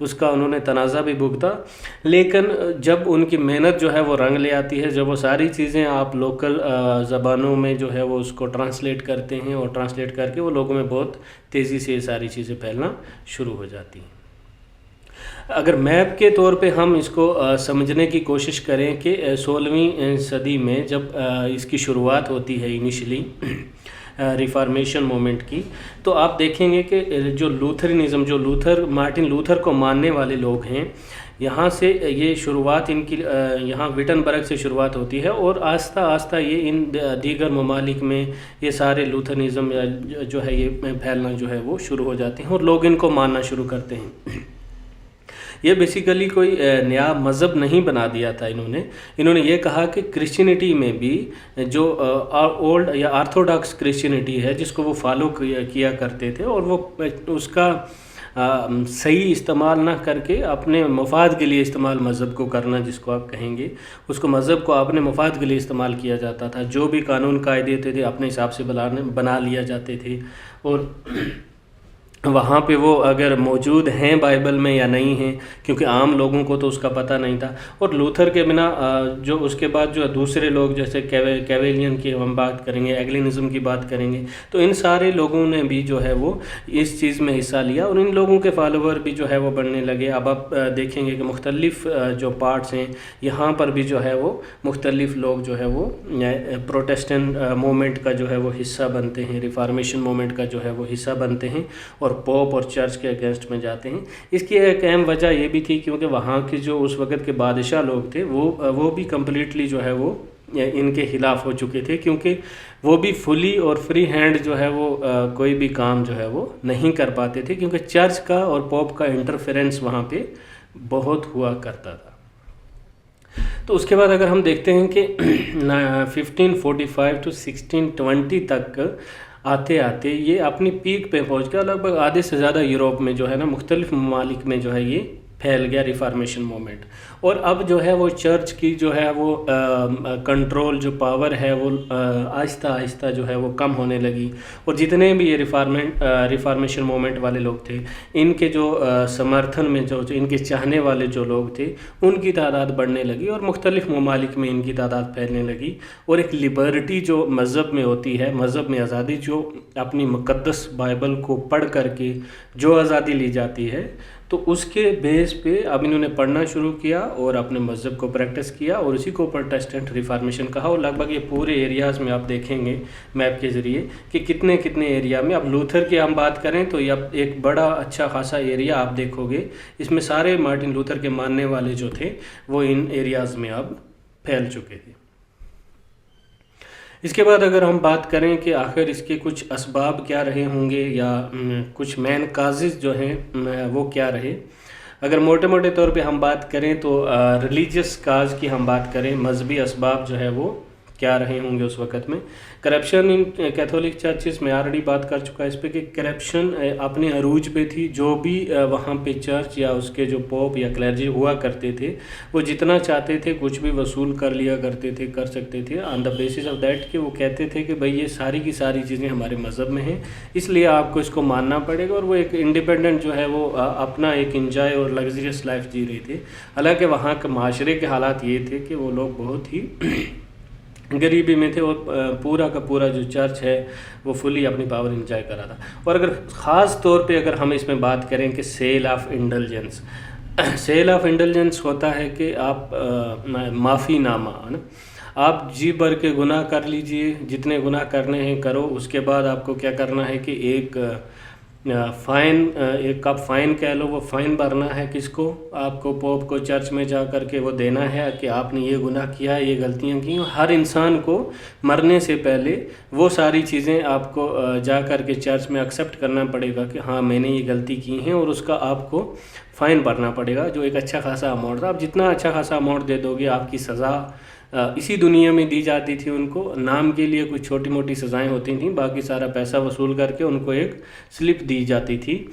اس کا انہوں نے تنازع بھی بھگتا، لیکن جب ان کی محنت جو ہے وہ رنگ لے آتی ہے، جب وہ ساری چیزیں آپ لوکل زبانوں میں جو ہے وہ اس کو ٹرانسلیٹ کرتے ہیں اور ٹرانسلیٹ کر کے وہ لوگوں میں بہت تیزی سے یہ ساری چیزیں پھیلنا شروع ہو جاتی ہیں۔ اگر میپ کے طور پہ ہم اس کو سمجھنے کی کوشش کریں کہ 16ویں صدی میں جب اس کی شروعات ہوتی ہے انیشلی ریفارمیشن مومنٹ کی، تو آپ دیکھیں گے کہ جو لوتھرنزم، جو مارٹن لوتھر کو ماننے والے لوگ ہیں، یہاں سے یہ شروعات ان کی یہاں وٹنبرگ سے شروعات ہوتی ہے، اور آہستہ آہستہ یہ ان دیگر ممالک میں یہ سارے لوتھرنزم جو ہے یہ پھیلنا جو ہے وہ شروع ہو جاتے ہیں اور لوگ ان کو ماننا شروع کرتے ہیں۔ یہ بیسیکلی کوئی نیا مذہب نہیں بنا دیا تھا انہوں نے یہ کہا کہ کرسچینٹی میں بھی جو اولڈ یا آرتھوڈاکس کرسچینٹی ہے جس کو وہ فالو کیا کرتے تھے، اور وہ اس کا صحیح استعمال نہ کر کے اپنے مفاد کے لیے استعمال مذہب کو کرنا، جس کو آپ کہیں گے، اس کو مذہب کو اپنے مفاد کے لیے استعمال کیا جاتا تھا۔ جو بھی قانون قاعدے تھے اپنے حساب سے بنا لیا جاتے تھے، اور وہاں پہ وہ اگر موجود ہیں بائبل میں یا نہیں ہیں، کیونکہ عام لوگوں کو تو اس کا پتہ نہیں تھا۔ اور لوتھر کے بنا جو اس کے بعد جو دوسرے لوگ جیسے کیویلین کی ہم بات کریں گے، ایگلینزم کی بات کریں گے، تو ان سارے لوگوں نے بھی جو ہے وہ اس چیز میں حصہ لیا، اور ان لوگوں کے فالوور بھی جو ہے وہ بڑھنے لگے۔ اب آپ دیکھیں گے کہ مختلف جو پارٹس ہیں یہاں پر بھی جو ہے وہ مختلف لوگ جو ہے وہ پروٹیسٹنٹ مومنٹ کا جو ہے وہ حصہ بنتے ہیں، ریفارمیشن مومنٹ کا جو ہے وہ حصہ بنتے ہیں، اور پوپ اور چرچ کے اگینسٹ میں جاتے ہیں۔ اس کی ایک اہم وجہ یہ بھی تھی کیونکہ وہاں کے جو اس وقت کے بادشاہ لوگ تھے وہ بھی کمپلیٹلی جو ہے وہ ان کے خلاف ہو چکے تھے، کیونکہ وہ بھی فلی اور فری ہینڈ جو ہے وہ کوئی بھی کام جو ہے وہ نہیں کر پاتے تھے، کیونکہ چرچ کا اور پوپ کا انٹرفیرنس وہاں پہ بہت ہوا کرتا تھا۔ تو اس کے بعد اگر ہم دیکھتے ہیں کہ 1545 to 1620 تک آتے آتے یہ اپنی پیک پہ پہنچ گیا، لگ بھگ آدھے سے زیادہ یوروپ میں جو ہے نا مختلف ممالک میں جو ہے یہ پھیل گیا ریفارمیشن مومنٹ۔ اور اب جو ہے وہ چرچ کی جو ہے وہ کنٹرول جو پاور ہے وہ آہستہ آہستہ جو ہے وہ کم ہونے لگی، اور جتنے بھی یہ ریفارمیشن مومنٹ والے لوگ تھے، ان کے جو سمرتھن میں جو ان کے چاہنے والے جو لوگ تھے ان کی تعداد بڑھنے لگی، اور مختلف ممالک میں ان کی تعداد پھیلنے لگی۔ اور ایک لبرٹی جو مذہب میں ہوتی ہے، مذہب میں آزادی، جو اپنی مقدس بائبل کو پڑھ کر کے جو آزادی لی جاتی ہے، تو اس کے بیس پہ اب انہوں نے پڑھنا شروع کیا اور اپنے مذہب کو پریکٹس کیا، اور اسی کو پروٹیسٹنٹ ریفارمیشن کہا۔ اور لگ بھگ یہ پورے ایریاز میں آپ دیکھیں گے میپ کے ذریعے کہ کتنے ایریا میں، اب لوتھر کی ہم بات کریں تو یہ اب ایک بڑا اچھا خاصا ایریا آپ دیکھو گے، اس میں سارے مارٹن لوتھر کے ماننے والے جو تھے وہ ان ایریاز میں اب پھیل چکے تھے۔ اس کے بعد اگر ہم بات کریں کہ آخر اس کے کچھ اسباب کیا رہے ہوں گے، یا کچھ مین کازز جو ہیں وہ کیا رہے، اگر موٹے موٹے طور پہ ہم بات کریں تو ریلیجیس کاز کی ہم بات کریں، مذہبی اسباب جو ہے وہ کیا رہے ہوں گے اس وقت میں۔ کرپشن ان کیتھولک چرچز میں آلریڈی بات کر چکا اس پہ کہ کرپشن اپنے عروج پہ تھی، جو بھی وہاں پہ چرچ یا اس کے جو پوپ یا کلیرجی ہوا کرتے تھے وہ جتنا چاہتے تھے کچھ بھی وصول کر لیا کرتے تھے، کر سکتے تھے آن دا بیسس آف دیٹ، کہ وہ کہتے تھے کہ بھئی یہ ساری کی ساری چیزیں ہمارے مذہب میں ہیں، اس لیے آپ کو اس کو ماننا پڑے گا، اور وہ ایک انڈیپینڈنٹ جو ہے وہ اپنا ایک انجوائے اور لگژریس لائف جی رہے تھے۔ حالانکہ وہاں کے معاشرے کے حالات یہ تھے کہ وہ لوگ بہت ہی غریبی میں تھے، اور پورا کا پورا جو چرچ ہے وہ فلی اپنی پاور انجوائے کر رہا تھا۔ اور اگر خاص طور پہ اگر ہم اس میں بات کریں کہ sale of indulgence, sale of indulgence ہوتا ہے کہ آپ معافی نامہ، آپ جی بھر کے گناہ کر لیجئے، جتنے گناہ کرنے ہیں کرو، اس کے بعد آپ کو کیا کرنا ہے کہ ایک فائن، ایک آپ فائن کہہ لو، وہ فائن بھرنا ہے، کس کو؟ آپ کو پوپ کو چرچ میں جا کر کے وہ دینا ہے کہ آپ نے یہ گناہ کیا، یہ غلطیاں کی۔ ہر انسان کو مرنے سے پہلے وہ ساری چیزیں آپ کو جا کر کے چرچ میں ایکسیپٹ کرنا پڑے گا کہ ہاں میں نے یہ غلطی کی ہیں، اور اس کا آپ کو فائن بھرنا پڑے گا، جو ایک اچھا خاصا اماؤنٹ تھا۔ آپ جتنا اچھا خاصا اماؤنٹ دے دو گے، آپ کی سزا اسی دنیا میں دی جاتی تھی ان کو، نام کے لیے کچھ چھوٹی موٹی سزائیں ہوتی تھیں، باقی سارا پیسہ وصول کر کے ان کو ایک سلپ دی جاتی تھی۔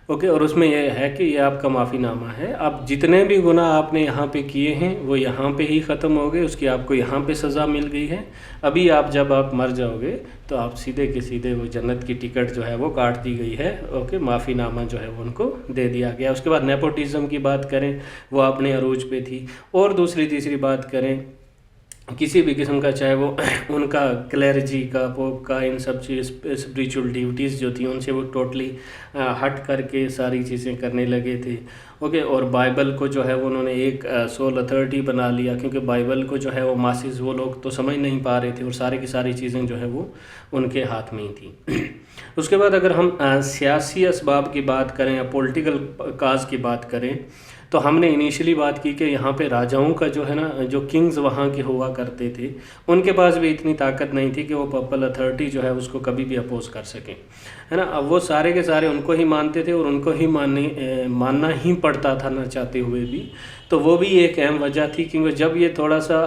اوکے، اور اس میں یہ ہے کہ یہ آپ کا معافی نامہ ہے، اب جتنے بھی گناہ آپ نے یہاں پہ کیے ہیں وہ یہاں پہ ہی ختم ہو گئے، اس کی آپ کو یہاں پہ سزا مل گئی ہے۔ ابھی جب آپ مر جاؤ گے تو آپ سیدھے کے سیدھے وہ جنت کی ٹکٹ جو ہے وہ کاٹ دی گئی ہے، اوکے، معافی نامہ جو ہے وہ ان کو دے دیا گیا۔ اس کے بعد نیپوٹزم کی بات کریں، وہ اپنے عروج پہ تھی، اور دوسری تیسری بات کریں کسی بھی قسم کا، چاہے وہ ان کا کلیرجی کا، پوپ کا، ان سب چیز اسپریچول ڈیوٹیز جو تھیں ان سے وہ ٹوٹلی ہٹ کر کے ساری چیزیں کرنے لگے تھے، اوکے۔ اور بائبل کو جو ہے وہ انہوں نے ایک سول اتھارٹی بنا لیا، کیونکہ بائبل کو جو ہے وہ ماسز وہ لوگ تو سمجھ نہیں پا رہے تھے، اور ساری کی ساری چیزیں جو ہے وہ ان کے ہاتھ میں ہی تھیں۔ اس کے بعد اگر ہم سیاسی اسباب کی بات کریں یا پولیٹیکل کاز کی بات کریں، تو ہم نے انیشلی بات کی کہ یہاں پہ راجاؤں کا جو ہے نا، جو کنگز وہاں کے ہوا کرتے تھے، ان کے پاس بھی اتنی طاقت نہیں تھی کہ وہ پاپل اتھارٹی جو ہے اس کو کبھی بھی اپوز کر سکیں، ہے نا۔ اب وہ سارے کے سارے ان کو ہی مانتے تھے، اور ان کو ہی ماننا ہی پڑتا تھا نہ چاہتے ہوئے بھی، تو وہ بھی ایک اہم وجہ تھی، کیونکہ جب یہ تھوڑا سا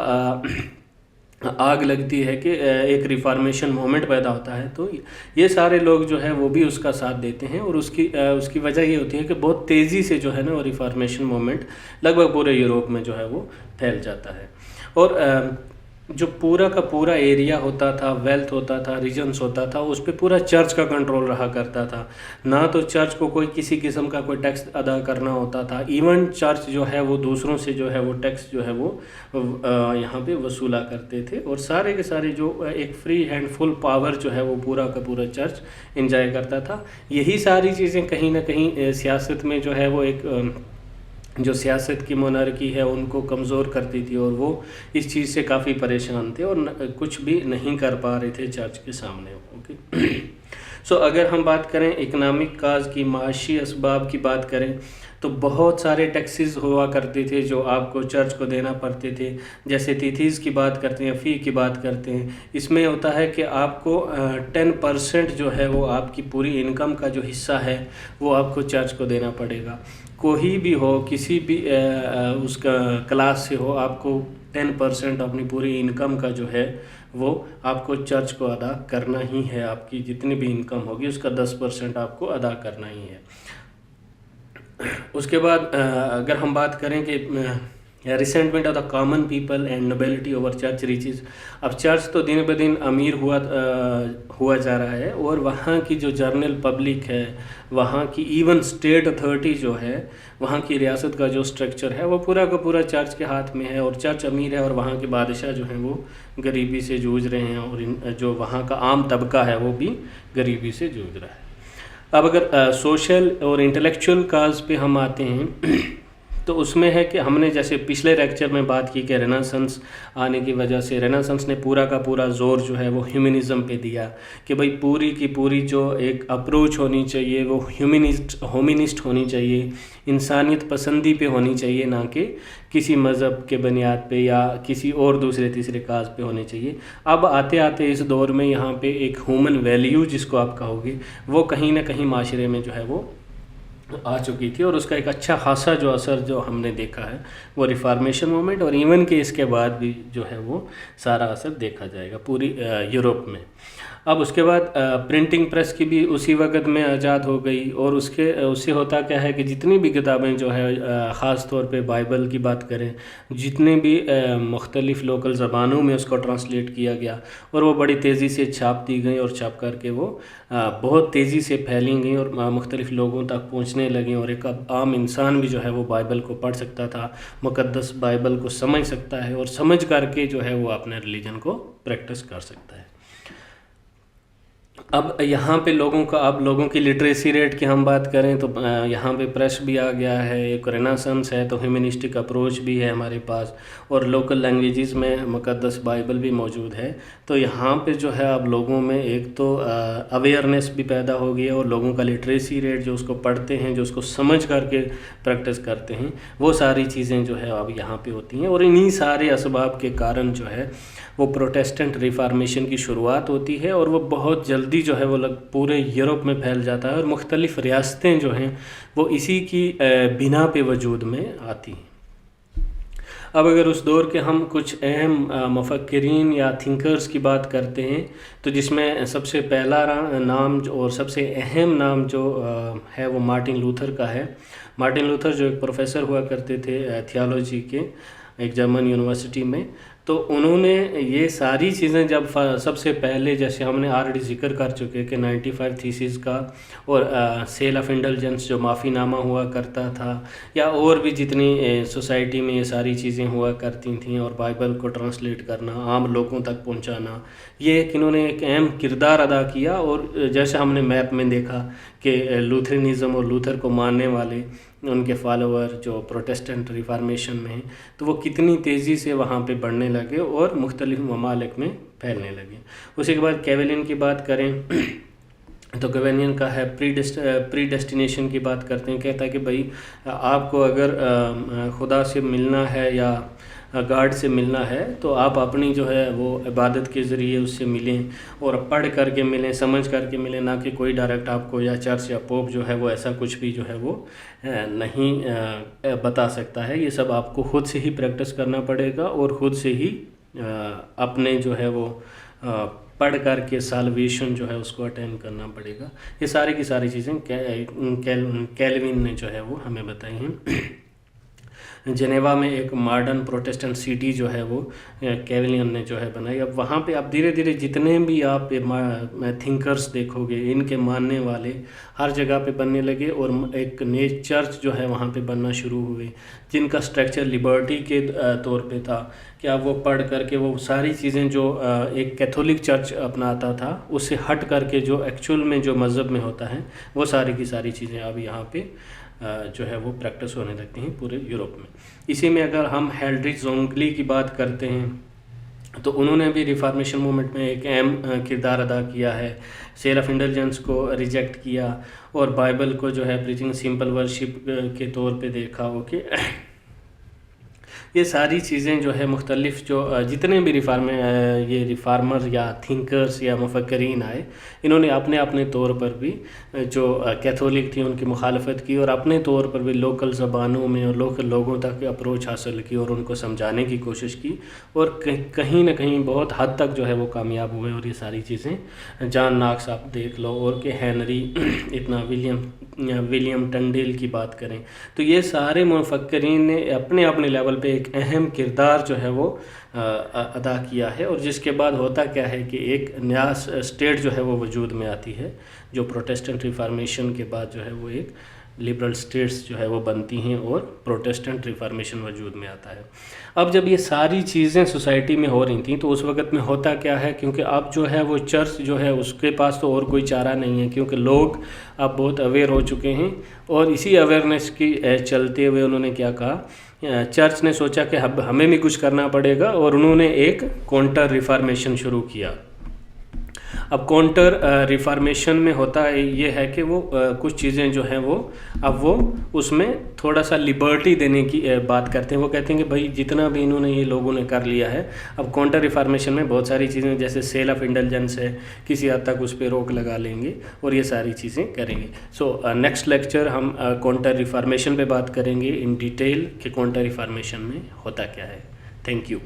آگ لگتی ہے کہ ایک ریفارمیشن مومنٹ پیدا ہوتا ہے، تو یہ سارے لوگ جو ہے وہ بھی اس کا ساتھ دیتے ہیں، اور اس کی وجہ یہ ہوتی ہے کہ بہت تیزی سے جو ہے نا وہ ریفارمیشن مومنٹ لگ بھگ پورے یوروپ میں جو ہے وہ پھیل جاتا ہے۔ اور جو پورا کا پورا ایریا ہوتا تھا، ویلتھ ہوتا تھا، ریجنز ہوتا تھا، اس پہ پورا چرچ کا کنٹرول رہا کرتا تھا، نہ تو چرچ کو کوئی کسی قسم کا کوئی ٹیکس ادا کرنا ہوتا تھا، ایون چرچ جو ہے وہ دوسروں سے جو ہے وہ ٹیکس جو ہے وہ یہاں پہ وصولا کرتے تھے، اور سارے کے سارے جو ایک فری ہینڈ فل پاور جو ہے وہ پورا کا پورا چرچ انجوائے کرتا تھا۔ یہی ساری چیزیں کہیں نہ کہیں سیاست میں جو ہے وہ ایک جو سیاست کی مونارکی ہے ان کو کمزور کرتی تھی، اور وہ اس چیز سے کافی پریشان تھے اور کچھ بھی نہیں کر پا رہے تھے چرچ کے سامنے، اوکے۔ سو اگر ہم بات کریں اکنامک کاز کی، معاشی اسباب کی بات کریں، تو بہت سارے ٹیکسز ہوا کرتے تھے جو آپ کو چرچ کو دینا پڑتے تھے، جیسے تیتھیز کی بات کرتے ہیں، فی کی بات کرتے ہیں۔ اس میں ہوتا ہے کہ آپ کو 10% جو ہے وہ آپ کی پوری انکم کا جو حصہ ہے وہ آپ کو چرچ کو دینا پڑے گا، کوئی بھی ہو، کسی بھی اس کا کلاس سے ہو، آپ کو 10% اپنی پوری انکم کا جو ہے وہ آپ کو چرچ کو ادا کرنا ہی ہے، آپ کی جتنی بھی انکم ہوگی اس کا 10% آپ کو ادا کرنا ہی ہے۔ اس کے بعد اگر ہم بات کریں کہ resentment of the common people and nobility over church riches, اب چرچ تو دن بہ دن امیر ہوا جا رہا ہے، اور وہاں کی جو جرنل پبلک ہے، وہاں کی ایون اسٹیٹ اتھارٹی جو ہے، وہاں کی ریاست کا جو سٹرکچر ہے وہ پورا کا پورا چرچ کے ہاتھ میں ہے، اور چرچ امیر ہے اور وہاں کے بادشاہ جو ہیں وہ غریبی سے جوجھ رہے ہیں، اور جو وہاں کا عام طبقہ ہے وہ بھی غریبی سے جوجھ رہا ہے۔ اب اگر سوشل اور انٹلیکچول کاز پہ ہم آتے ہیں، تو اس میں ہے کہ ہم نے جیسے پچھلے لیکچر میں بات کی کہ رینیسانس آنے کی وجہ سے رینیسانس نے پورا کا پورا زور جو ہے وہ ہیومنزم پہ دیا، کہ بھئی پوری کی پوری جو ایک اپروچ ہونی چاہیے وہ ہومنسٹ ہونی چاہیے، انسانیت پسندی پہ ہونی چاہیے، نہ کہ کسی مذہب کے بنیاد پہ یا کسی اور دوسرے تیسرے کاز پہ ہونے چاہیے۔ اب آتے آتے اس دور میں یہاں پہ ایک ہیومن ویلیو جس کو آپ کہو گے، وہ کہیں نہ کہیں معاشرے میں جو ہے وہ آ چکی تھی، اور اس کا ایک اچھا خاصا جو اثر جو ہم نے دیکھا ہے وہ ریفارمیشن مومنٹ، اور ایون کہ اس کے بعد بھی جو ہے وہ سارا اثر دیکھا جائے گا پوری یوروپ میں۔ اب اس کے بعد پرنٹنگ پریس کی بھی اسی وقت میں ایجاد ہو گئی، اور اس سے ہوتا کیا ہے کہ جتنی بھی کتابیں جو ہے خاص طور پہ بائبل کی بات کریں، جتنے بھی مختلف لوکل زبانوں میں اس کو ٹرانسلیٹ کیا گیا، اور وہ بڑی تیزی سے چھاپ دی گئیں، اور چھاپ کر کے وہ بہت تیزی سے پھیلی گئیں اور مختلف لوگوں تک پہنچنے لگیں، اور ایک عام انسان بھی جو ہے وہ بائبل کو پڑھ سکتا تھا، مقدس بائبل کو سمجھ سکتا ہے، اور سمجھ کر کے جو ہے وہ اپنے ریلیجن کو پریکٹس کر سکتا ہے۔ اب یہاں پہ لوگوں کی لٹریسی ریٹ کی ہم بات کریں تو یہاں پہ پریس بھی آ گیا ہے، ایک رینیسانس ہے، تو ہیومنسٹک اپروچ بھی ہے ہمارے پاس، اور لوکل لینگویجز میں مقدس بائبل بھی موجود ہے، تو یہاں پہ جو ہے اب لوگوں میں ایک تو اویئرنیس بھی پیدا ہو گئی ہے، اور لوگوں کا لٹریسی ریٹ جو اس کو پڑھتے ہیں، جو اس کو سمجھ کر کے پریکٹس کرتے ہیں، وہ ساری چیزیں جو ہے اب یہاں پہ ہوتی ہیں، اور انہی سارے اسباب کے کارن جو ہے وہ پروٹیسٹنٹ ریفارمیشن کی شروعات ہوتی ہے، اور وہ بہت جلدی جو ہے وہ پورے یورپ میں پھیل جاتا ہے، اور مختلف ریاستیں جو ہیں وہ اسی کی بنا پہ وجود میں آتی ہیں۔ اب اگر اس دور کے ہم کچھ اہم مفکرین یا تھنکرز کی بات کرتے ہیں تو جس میں سب سے پہلا نام اور سب سے اہم نام جو ہے وہ مارٹن لوتھر کا ہے۔ مارٹن لوتھر جو ایک پروفیسر ہوا کرتے تھے تھیالوجی کے ایک جرمن یونیورسٹی میں، تو انہوں نے یہ ساری چیزیں جب سب سے پہلے، جیسے ہم نے آلریڈی ذکر کر چکے کہ 95 تھیسز کا اور سیل آف انڈلجنس جو معافی نامہ ہوا کرتا تھا، یا اور بھی جتنی سوسائٹی میں یہ ساری چیزیں ہوا کرتی تھیں، اور بائبل کو ٹرانسلیٹ کرنا، عام لوگوں تک پہنچانا، یہ ایک انہوں نے ایک اہم کردار ادا کیا۔ اور جیسے ہم نے میپ میں دیکھا کہ لوتھرنزم اور لوتھر کو ماننے والے ان کے فالوور جو پروٹیسٹنٹ ریفارمیشن میں ہیں، تو وہ کتنی تیزی سے وہاں پہ بڑھنے لگے اور مختلف ممالک میں پھیلنے لگے۔ اسی کے بعد کیولین کی بات کریں تو کیولین کا ہے پری ڈیسٹینیشن کی بات کرتے ہیں، کہتا ہے کہ بھائی آپ کو اگر خدا سے ملنا ہے یا گاڈ سے ملنا ہے تو آپ اپنی جو ہے وہ عبادت کے ذریعے اس سے ملیں، اور پڑھ کر کے ملیں، سمجھ کر کے ملیں، نہ کہ کوئی ڈائریکٹ آپ کو یا چرچ یا پوپ جو ہے وہ ایسا کچھ بھی جو ہے وہ نہیں بتا سکتا ہے۔ یہ سب آپ کو خود سے ہی پریکٹس کرنا پڑے گا، اور خود سے ہی اپنے جو ہے وہ پڑھ کر کے سالویشن جو ہے اس کو اٹین کرنا پڑے گا۔ یہ ساری کی ساری چیزیں کیلوین نے جو ہے وہ ہمیں بتائی ہیں۔ جنیوا میں ایک ماڈرن پروٹیسٹنٹ سٹی جو ہے وہ کیولین نے جو ہے بنائی۔ اب وہاں پہ اب دھیرے دھیرے جتنے بھی آپ تھنکرز دیکھو گے، ان کے ماننے والے ہر جگہ پہ بننے لگے، اور ایک نئی چرچ جو ہے وہاں پہ بننا شروع ہوئے، جن کا سٹرکچر لبرٹی کے طور پہ تھا کہ اب وہ پڑھ کر کے وہ ساری چیزیں جو ایک کیتھولک چرچ اپناتا تھا اس سے ہٹ کر کے جو ایکچول میں جو مذہب میں ہوتا ہے وہ ساری کی ساری چیزیں اب یہاں پہ جو ہے وہ پریکٹس ہونے لگتی ہیں پورے یورپ میں۔ اسی میں اگر ہم ہیلڈرچ زونگلی کی بات کرتے ہیں تو انہوں نے بھی ریفارمیشن موومنٹ میں ایک اہم کردار ادا کیا ہے۔ سیل آف انڈلجنس کو ریجیکٹ کیا، اور بائبل کو جو ہے پریچنگ سمپل ورشپ کے طور پہ دیکھا ہو کہ یہ ساری چیزیں جو ہے مختلف جو جتنے بھی یہ ریفارمر یا تھنکرز یا مفکرین آئے، انہوں نے اپنے اپنے طور پر بھی جو کیتھولک تھی ان کی مخالفت کی، اور اپنے طور پر بھی لوکل زبانوں میں اور لوکل لوگوں تک اپروچ حاصل کی، اور ان کو سمجھانے کی کوشش کی، اور کہیں نہ کہیں بہت حد تک جو ہے وہ کامیاب ہوئے۔ اور یہ ساری چیزیں جان ناکس آپ دیکھ لو، اور کہ ہینری، اتنا ولیم ٹنڈیل کی بات کریں، تو یہ سارے مفکرین نے اپنے اپنے لیول پہ ایک اہم کردار جو ہے وہ ادا کیا ہے۔ اور جس کے بعد ہوتا کیا ہے کہ ایک نیا اسٹیٹ جو ہے وہ وجود میں آتی ہے، جو پروٹیسٹنٹ ریفارمیشن کے بعد جو ہے وہ ایک لبرل اسٹیٹس جو ہے وہ بنتی ہیں، اور پروٹیسٹنٹ ریفارمیشن وجود میں آتا ہے۔ اب جب یہ ساری چیزیں سوسائٹی میں ہو رہی تھیں تو اس وقت میں ہوتا کیا ہے، کیونکہ اب جو ہے وہ چرچ جو ہے اس کے پاس تو اور کوئی چارہ نہیں ہے، کیونکہ لوگ اب بہت اویئر ہو چکے ہیں، اور اسی اویئرنیس کی چلتے ہوئے انہوں نے کیا کہا، چرچ نے سوچا کہ ہمیں بھی کچھ کرنا پڑے گا، اور انہوں نے ایک کونٹر ریفارمیشن شروع کیا۔ اب کونٹر ریفارمیشن میں ہوتا یہ ہے کہ وہ کچھ چیزیں جو ہیں وہ اب وہ اس میں تھوڑا سا لبرٹی دینے کی بات کرتے ہیں۔ وہ کہتے ہیں کہ بھائی جتنا بھی انہوں نے یہ لوگوں نے کر لیا ہے، اب کونٹر ریفارمیشن میں بہت ساری چیزیں جیسے سیل آف انڈلجنس ہے، کسی حد تک اس پہ روک لگا لیں گے، اور یہ ساری چیزیں کریں گے۔ سو نیکسٹ لیکچر ہم کونٹر ریفارمیشن پہ بات کریں گے ان ڈیٹیل کہ کونٹر ریفارمیشن میں ہوتا کیا ہے۔ Thank you.